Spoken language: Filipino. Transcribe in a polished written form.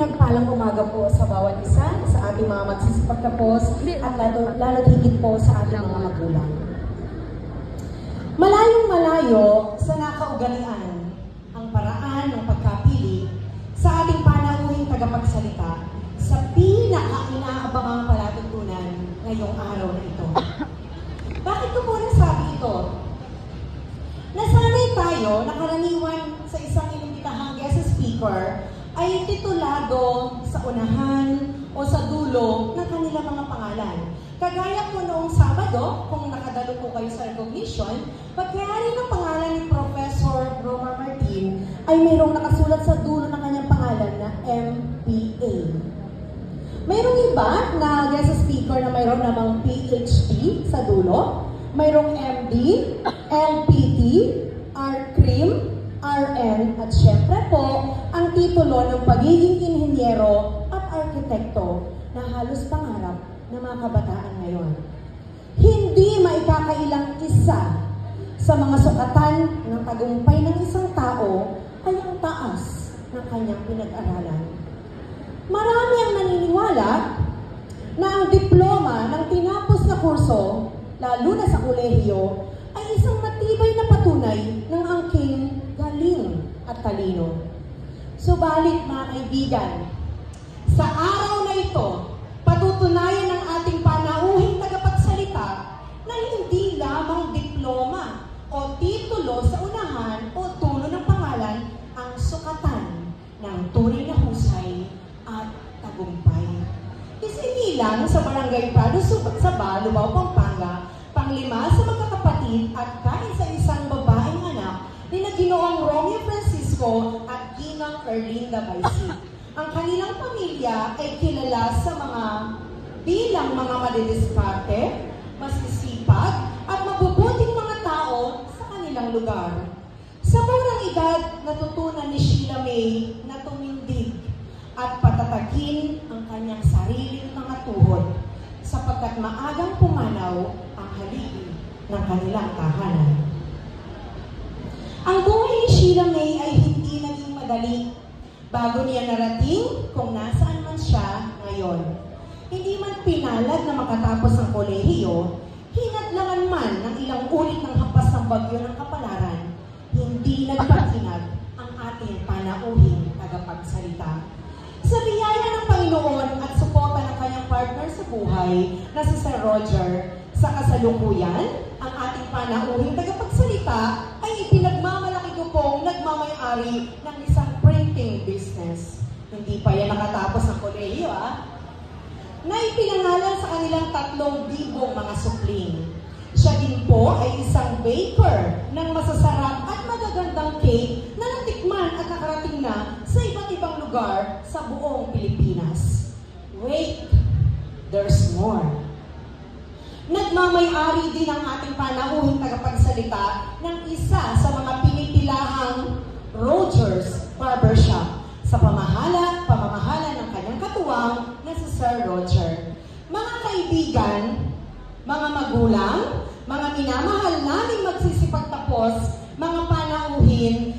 pinagpalang umaga po sa bawat isa, sa ating mga magsisipagtapos, at lalo higit po sa ating mga magulang. Malayong malayo sa nakaugalian ang paraan ng pagkapili sa ating panauhing tagapagsalita sa pinaka-inaabangang palatuntunan ngayong araw na ito. Bakit ko po nasabi ito? Nasanay tayo na karaniwan sa isang inimbitahang guest speaker ay titulado sa unahan o sa dulo ng kanilang mga pangalan. Kagaya po noong Sabado, kung nakadalo po kayo sa recognition, pagkayari ng pangalan ni Professor Roma Martin ay mayroong nakasulat sa dulo ng kanyang pangalan na MPA. Mayroong iba na guest speaker na mayroong namang PhD sa dulo, mayroong MD, LPT, RCRIM, RN, at syempre po ang titulo ng pagiging inhinyero at arkitekto na halos pangarap ng mga kabataan ngayon. Hindi maikakailang isa sa mga sukatan ng tagumpay ng isang tao ay ang taas ng kanyang pinag-aralan. Marami ang naniniwala na ang diploma ng tinapos na kurso, lalo na sa kolehiyo, ay isang matibay na patunay ng angking galing at talino. Subalit mga kaibigan, sa araw na ito, patutunayan ng ating panauhing tagapagsalita na hindi lamang diploma o titulo sa unahan o dulo ng pangalan ang sukatan ng tunay na husay at tagumpay. Isinilang sa Barangay Prado Saba, Lubao, Pampanga, panglima sa magkakapatid at kain sa isang babaeng anak ni Ginoong Romeo Francisco at Ginang Erlinda Baisi. Ang kanilang pamilya ay kilala sa bilang mga madidiskarte, masisipag, at mabubuting mga tao sa kanilang lugar. Sa murang edad, natutunan ni Sheila May na tumindig at patatagin ang kanyang sariling mga tuhod sapagkat maagang pumanaw ang haligi ng kanilang tahanan. Ang buhay ni Sheila May ay hindi naging madali bago niya narating kung nasaan man siya ngayon. Hindi man pinalad na makatapos ang kolehiyo, hinadlangan man ng ilang ulit ng hampas ng bagyo ng kapalaran, hindi nagpatinag ang ating panauhing tagapagsalita. Sa biyaya ng Panginoon at suporta ng kanyang partner sa buhay na si Sir Roger, sa kasalukuyan, ang ating panauhing tagapagsalita ay ipinagmamalaki ko pong nagmamayari ng isang printing business. Hindi pa yan nakatapos ng kolehiyo, na ipinangalan sa kanilang 3,000 mga supling. Siya din po ay isang baker ng masasarap at magagandang cake na natikman at nakarating na sa iba't ibang lugar sa buong Pilipinas. Wait, there's more. Nagmamay-ari din ang ating panauhing tagapagsalita ng isa sa mga pinipilahang Rogers Barbershop sa pamamahala ng kanyang katuwang na si Sir Roger. Mga kaibigan, mga magulang, mga minamahal naming magsisipagtapos, mga panauhin,